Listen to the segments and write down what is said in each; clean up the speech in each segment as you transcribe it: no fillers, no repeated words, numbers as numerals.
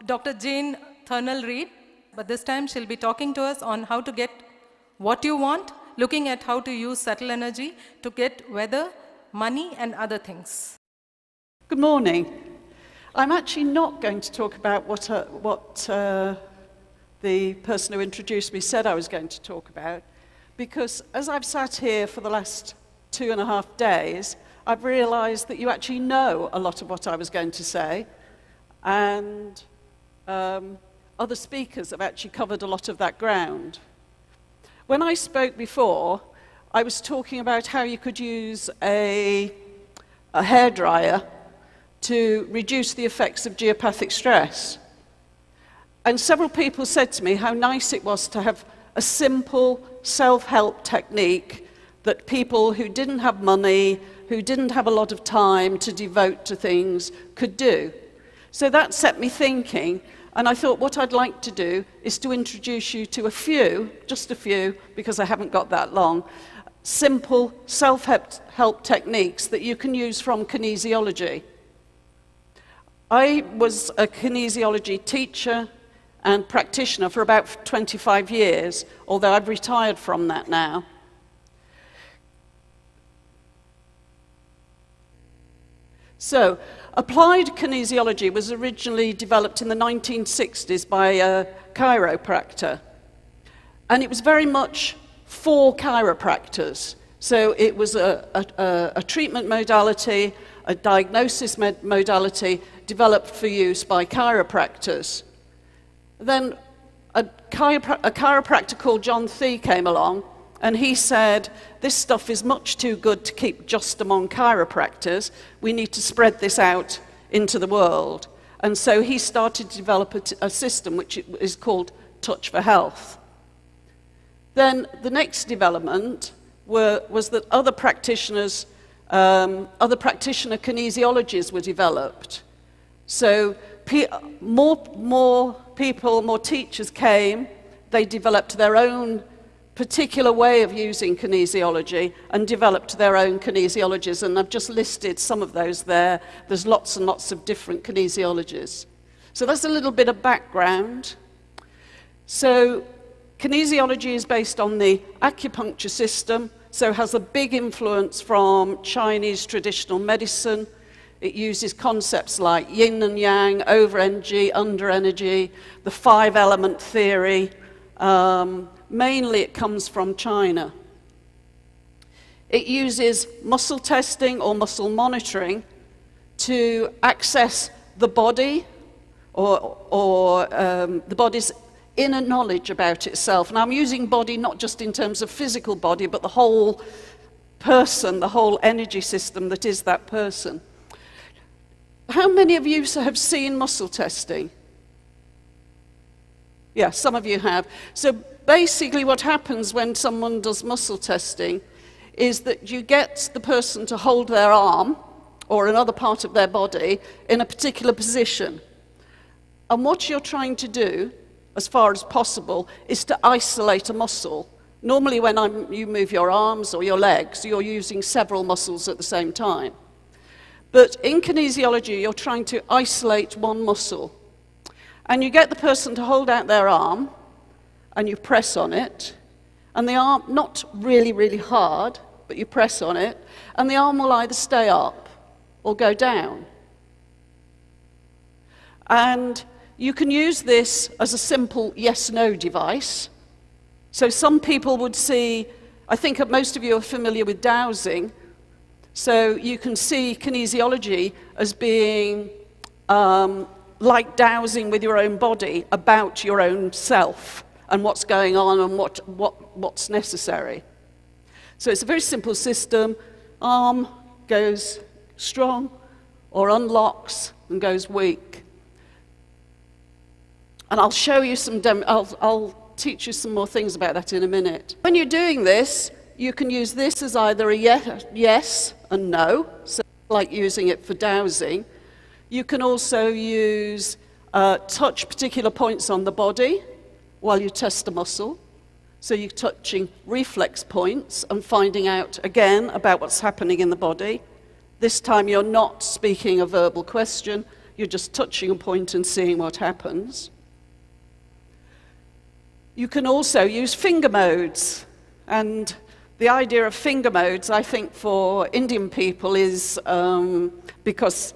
Dr. Jane Thurnell Reed, but this time she'll be talking to us on how to get what you want, looking at how to use subtle energy to get weather, money, and other things. Good morning. I'm actually not going to talk about what the person who introduced me said I was going to talk about, because as I've sat here for the last 2.5 days, I've realized that you actually know a lot of what I was going to say, and other speakers have actually covered a lot of that ground. When I spoke before, I was talking about how you could use a hairdryer to reduce the effects of geopathic stress. And several people said to me how nice it was to have a simple self-help technique that people who didn't have money, who didn't have a lot of time to devote to things, could do. So that set me thinking, and I thought what I'd like to do is to introduce you to a few, just a few, because I haven't got that long, simple self-help techniques that you can use from kinesiology. I was a kinesiology teacher and practitioner for about 25 years, although I've retired from that now. So, applied kinesiology was originally developed in the 1960s by a chiropractor, and it was very much for chiropractors. So it was a treatment modality, a diagnosis modality developed for use by chiropractors. Then a chiropractor called John Thee came along, and he said, this stuff is much too good to keep just among chiropractors. We need to spread this out into the world. And so he started to develop a system which is called Touch for Health. Then the next development was that other practitioner kinesiologies were developed. So more people, more teachers came, they developed their own particular way of using kinesiology and developed their own kinesiologies, and I've just listed some of those there. There's lots and lots of different kinesiologies. So that's a little bit of background. So kinesiology is based on the acupuncture system, so has a big influence from Chinese traditional medicine. It uses concepts like yin and yang, over energy, under energy, the 5-element theory. Mainly it comes from China. It uses muscle testing or muscle monitoring to access the body or the body's inner knowledge about itself. And I'm using body not just in terms of physical body, but the whole person, the whole energy system that is that person. How many of you have seen muscle testing? Yeah, some of you have. So basically what happens when someone does muscle testing is that you get the person to hold their arm or another part of their body in a particular position. And what you're trying to do, as far as possible, is to isolate a muscle. Normally when you move your arms or your legs, you're using several muscles at the same time. But in kinesiology, you're trying to isolate one muscle. And you get the person to hold out their arm, and you press on it, and the arm, not really, really hard, but you press on it, and the arm will either stay up or go down. And you can use this as a simple yes-no device. So some people would see, I think most of you are familiar with dowsing, so you can see kinesiology as being like dowsing with your own body about your own self and what's going on and what's necessary. So it's a very simple system. Arm goes strong or unlocks and goes weak. And I'll show you I'll teach you some more things about that in a minute. When you're doing this, you can use this as either a yes and no, so like using it for dowsing. You can also touch particular points on the body while you test a muscle. So you're touching reflex points and finding out, again, about what's happening in the body. This time you're not speaking a verbal question, you're just touching a point and seeing what happens. You can also use finger modes, and the idea of finger modes, I think, for Indian people is because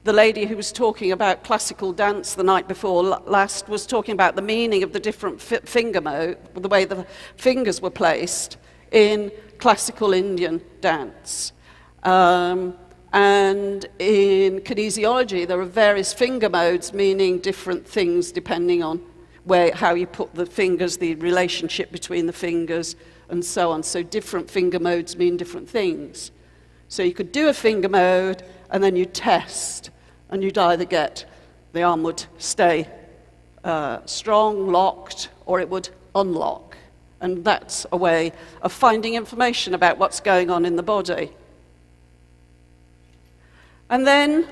the lady who was talking about classical dance the night before last was talking about the meaning of the different finger mode, the way the fingers were placed in classical Indian dance. And in kinesiology, there are various finger modes meaning different things depending on how you put the fingers, the relationship between the fingers, and so on. So different finger modes mean different things. So you could do a finger mode, and then you test, and you'd either get the arm would stay strong, locked, or it would unlock. And that's a way of finding information about what's going on in the body. And then,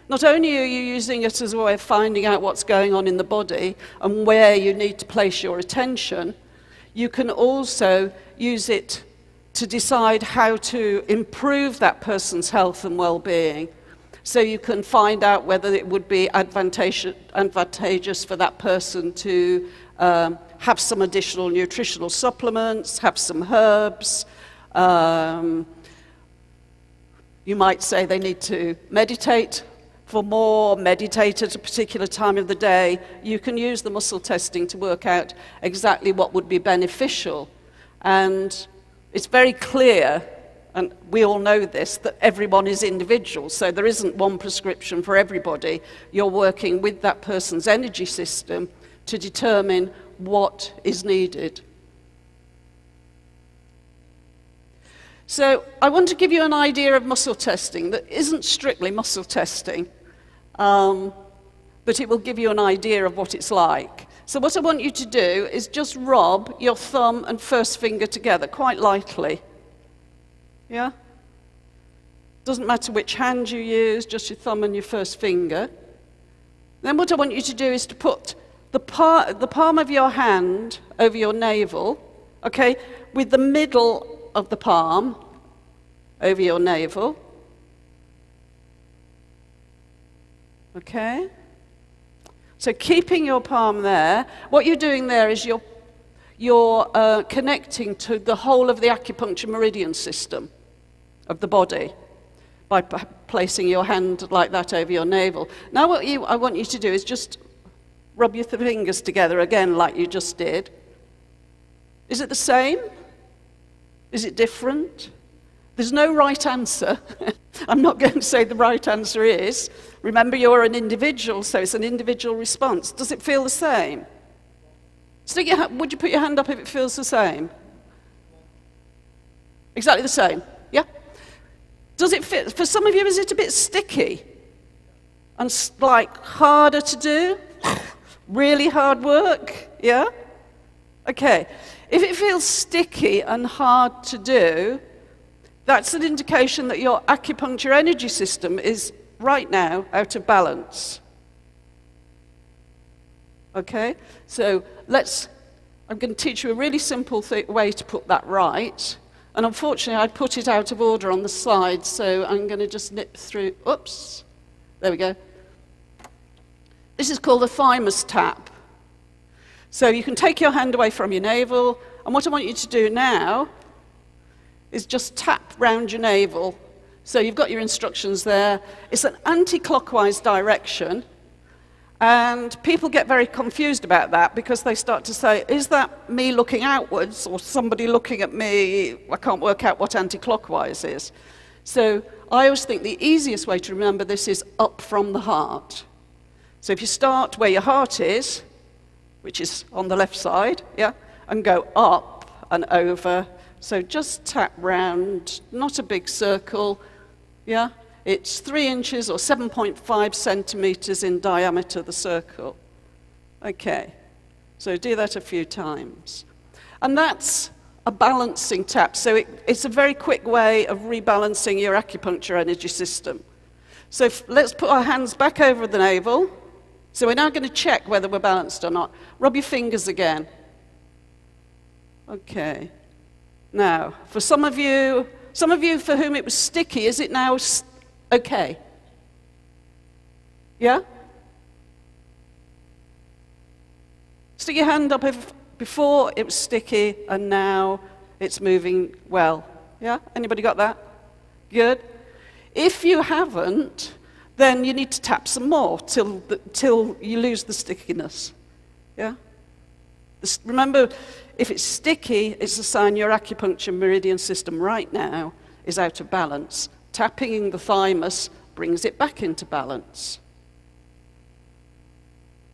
not only are you using it as a way of finding out what's going on in the body and where you need to place your attention, you can also use it to decide how to improve that person's health and well-being. So you can find out whether it would be advantageous for that person to have some additional nutritional supplements, have some herbs. You might say they need to meditate for more, meditate at a particular time of the day. You can use the muscle testing to work out exactly what would be beneficial. And it's very clear, and we all know this, that everyone is individual, so there isn't one prescription for everybody. You're working with that person's energy system to determine what is needed. So I want to give you an idea of muscle testing that isn't strictly muscle testing, but it will give you an idea of what it's like. So what I want you to do is just rub your thumb and first finger together quite lightly. Yeah? Doesn't matter which hand you use, just your thumb and your first finger. Then what I want you to do is to put the palm of your hand over your navel, okay, with the middle of the palm over your navel. Okay? So keeping your palm there, what you're doing there is you're connecting to the whole of the acupuncture meridian system of the body by placing your hand like that over your navel. Now what I want you to do is just rub your fingers together again like you just did. Is it the same? Is it different? There's no right answer. I'm not going to say the right answer is. Remember, you're an individual, so it's an individual response. Does it feel the same? Would you put your hand up if it feels the same? Exactly the same, yeah? Does it fit? For some of you, is it a bit sticky? And like harder to do? Really hard work, yeah? Okay. If it feels sticky and hard to do, that's an indication that your acupuncture energy system is right now out of balance. Okay? So I'm going to teach you a really simple way to put that right. And unfortunately, I put it out of order on the slide, so I'm going to just nip through. Oops. There we go. This is called a thymus tap. So you can take your hand away from your navel, and what I want you to do now is just tap round your navel. So you've got your instructions there. It's an anti-clockwise direction, and people get very confused about that because they start to say, is that me looking outwards or somebody looking at me? I can't work out what anti-clockwise is. So I always think the easiest way to remember this is up from the heart. So if you start where your heart is, which is on the left side, yeah, and go up and over. So just tap round, not a big circle, yeah? It's 3 inches or 7.5 centimeters in diameter, the circle. Okay, so do that a few times. And that's a balancing tap. So it's a very quick way of rebalancing your acupuncture energy system. So let's put our hands back over the navel. So we're now going to check whether we're balanced or not. Rub your fingers again. Okay. Now, for some of you for whom it was sticky, is it now okay? Yeah? Stick your hand up if before it was sticky and now it's moving well. Yeah? Anybody got that? Good. If you haven't, then you need to tap some more till you lose the stickiness. Yeah? Remember, if it's sticky, it's a sign your acupuncture meridian system right now is out of balance. Tapping the thymus brings it back into balance.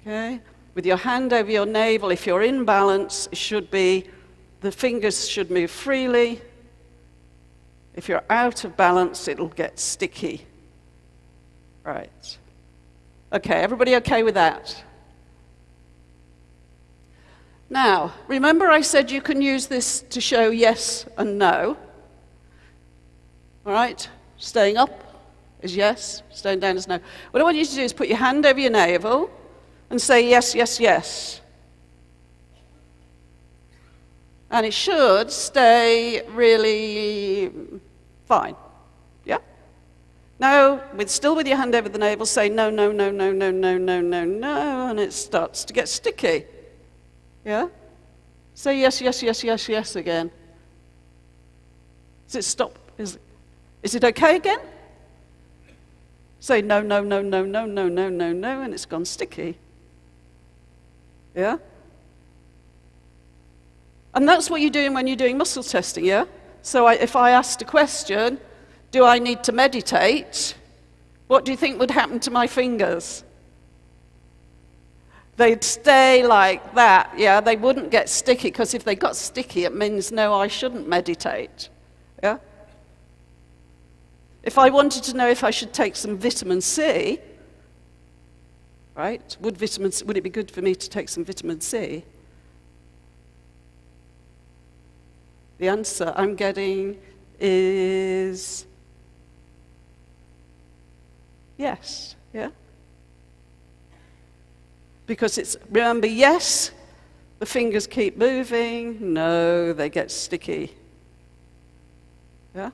Okay? With your hand over your navel, if you're in balance, the fingers should move freely. If you're out of balance, it'll get sticky. Right. Okay, everybody okay with that? Now, remember I said you can use this to show yes and no. All right? Staying up is yes, staying down is no. What I want you to do is put your hand over your navel and say yes, yes, yes. And it should stay really fine. Yeah? Now, still with your hand over the navel, say no, no, no, no, no, no, no, no, no, and it starts to get sticky. Yeah? Say yes, yes, yes, yes, yes again. Does it stop? Is it okay again? Say no, no, no, no, no, no, no, no, no, and it's gone sticky. Yeah? And that's what you're doing when you're doing muscle testing, yeah? So if I asked a question, do I need to meditate? What do you think would happen to my fingers? They'd stay like that, yeah? They wouldn't get sticky, because if they got sticky, it means, no, I shouldn't meditate, yeah? If I wanted to know if I should take some vitamin C, right? Would it be good for me to take some vitamin C? The answer I'm getting is yes, yeah? Because remember, yes, the fingers keep moving, no, they get sticky. Yeah?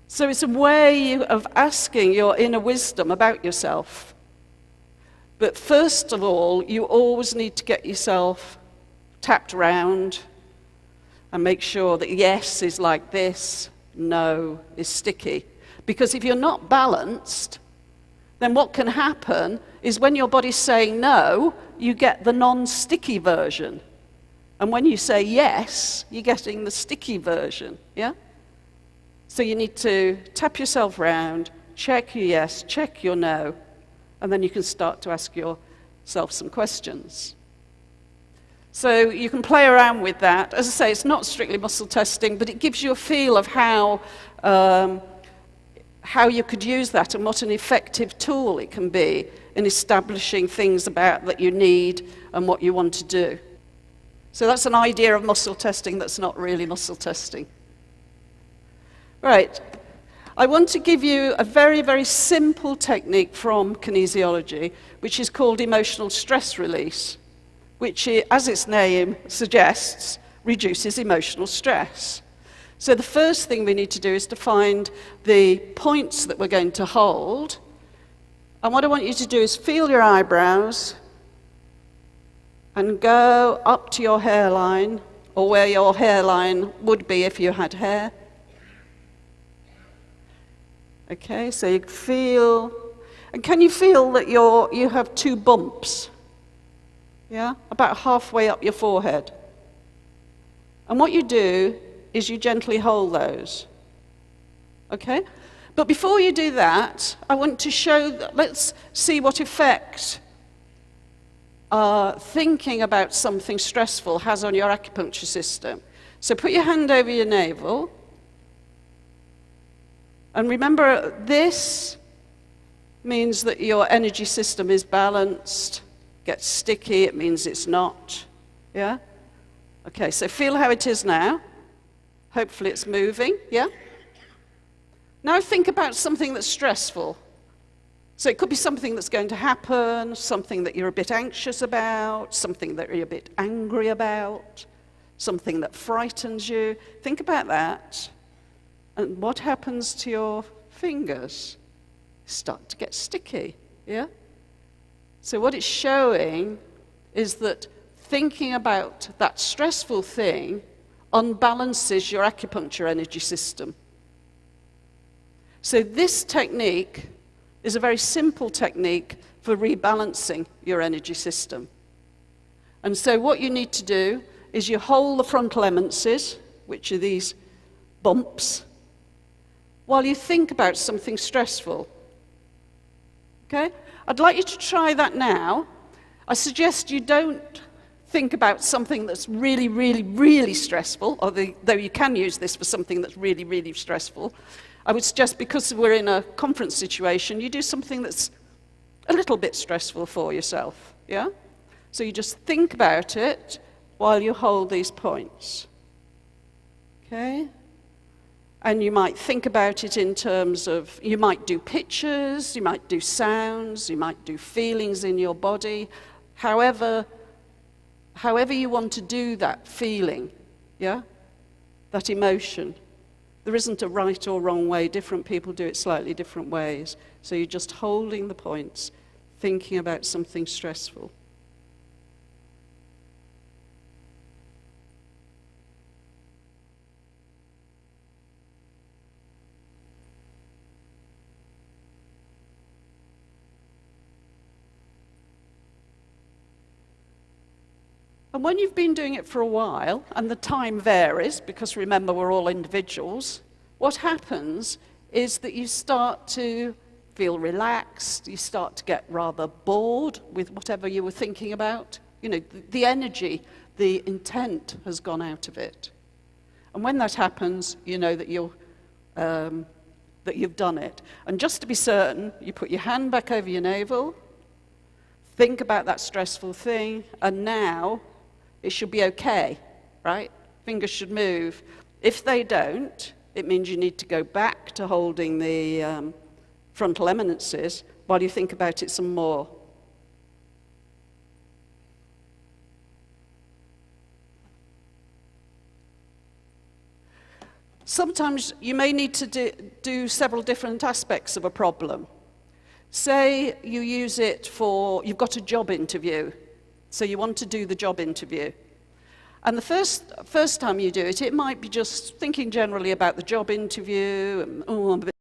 So it's a way of asking your inner wisdom about yourself. But first of all, you always need to get yourself tapped around and make sure that yes is like this, no is sticky. Because if you're not balanced, then what can happen is when your body's saying no, you get the non-sticky version. And when you say yes, you're getting the sticky version, yeah? So you need to tap yourself round, check your yes, check your no, and then you can start to ask yourself some questions. So you can play around with that. As I say, it's not strictly muscle testing, but it gives you a feel of how you could use that and what an effective tool it can be in establishing things that you need and what you want to do. So that's an idea of muscle testing that's not really muscle testing. Right. I want to give you a very, very simple technique from kinesiology, which is called emotional stress release, which, as its name suggests, reduces emotional stress. So the first thing we need to do is to find the points that we're going to hold. And what I want you to do is feel your eyebrows and go up to your hairline, or where your hairline would be if you had hair. Okay, so you feel, and can you feel that you have two bumps? Yeah, about halfway up your forehead. And what you do is you gently hold those. Okay? But before you do that, I want to show, let's see what effect thinking about something stressful has on your acupuncture system. So put your hand over your navel. And remember, this means that your energy system is balanced. Gets sticky, it means it's not. Yeah? Okay, so feel how it is now. Hopefully it's moving, yeah? Now think about something that's stressful. So it could be something that's going to happen, something that you're a bit anxious about, something that you're a bit angry about, something that frightens you. Think about that. And what happens to your fingers? Start to get sticky, yeah? So what it's showing is that thinking about that stressful thing unbalances your acupuncture energy system. So this technique is a very simple technique for rebalancing your energy system. And so what you need to do is you hold the frontal eminences, which are these bumps, while you think about something stressful. Okay? I'd like you to try that now. I suggest you don't think about something that's really, really, really stressful, though you can use this for something that's really, really stressful. I would suggest, because we're in a conference situation, you do something that's a little bit stressful for yourself, yeah? So you just think about it while you hold these points, okay? And you might think about it in terms of, you might do pictures, you might do sounds, you might do feelings in your body, however you want to do that feeling, yeah? That emotion. There isn't a right or wrong way. Different people do it slightly different ways. So you're just holding the points, thinking about something stressful. And when you've been doing it for a while, and the time varies, because remember we're all individuals, what happens is that you start to feel relaxed, you start to get rather bored with whatever you were thinking about. You know, the energy, the intent has gone out of it. And when that happens, you know that you've done it. And just to be certain, you put your hand back over your navel, think about that stressful thing, and now it should be okay, right? Fingers should move. If they don't, it means you need to go back to holding the frontal eminences while you think about it some more. Sometimes you may need to do several different aspects of a problem. Say you use it for, you've got a job interview, so you want to do the job interview. And the first time you do it, it might be just thinking generally about the job interview, and, oh, I'm a bit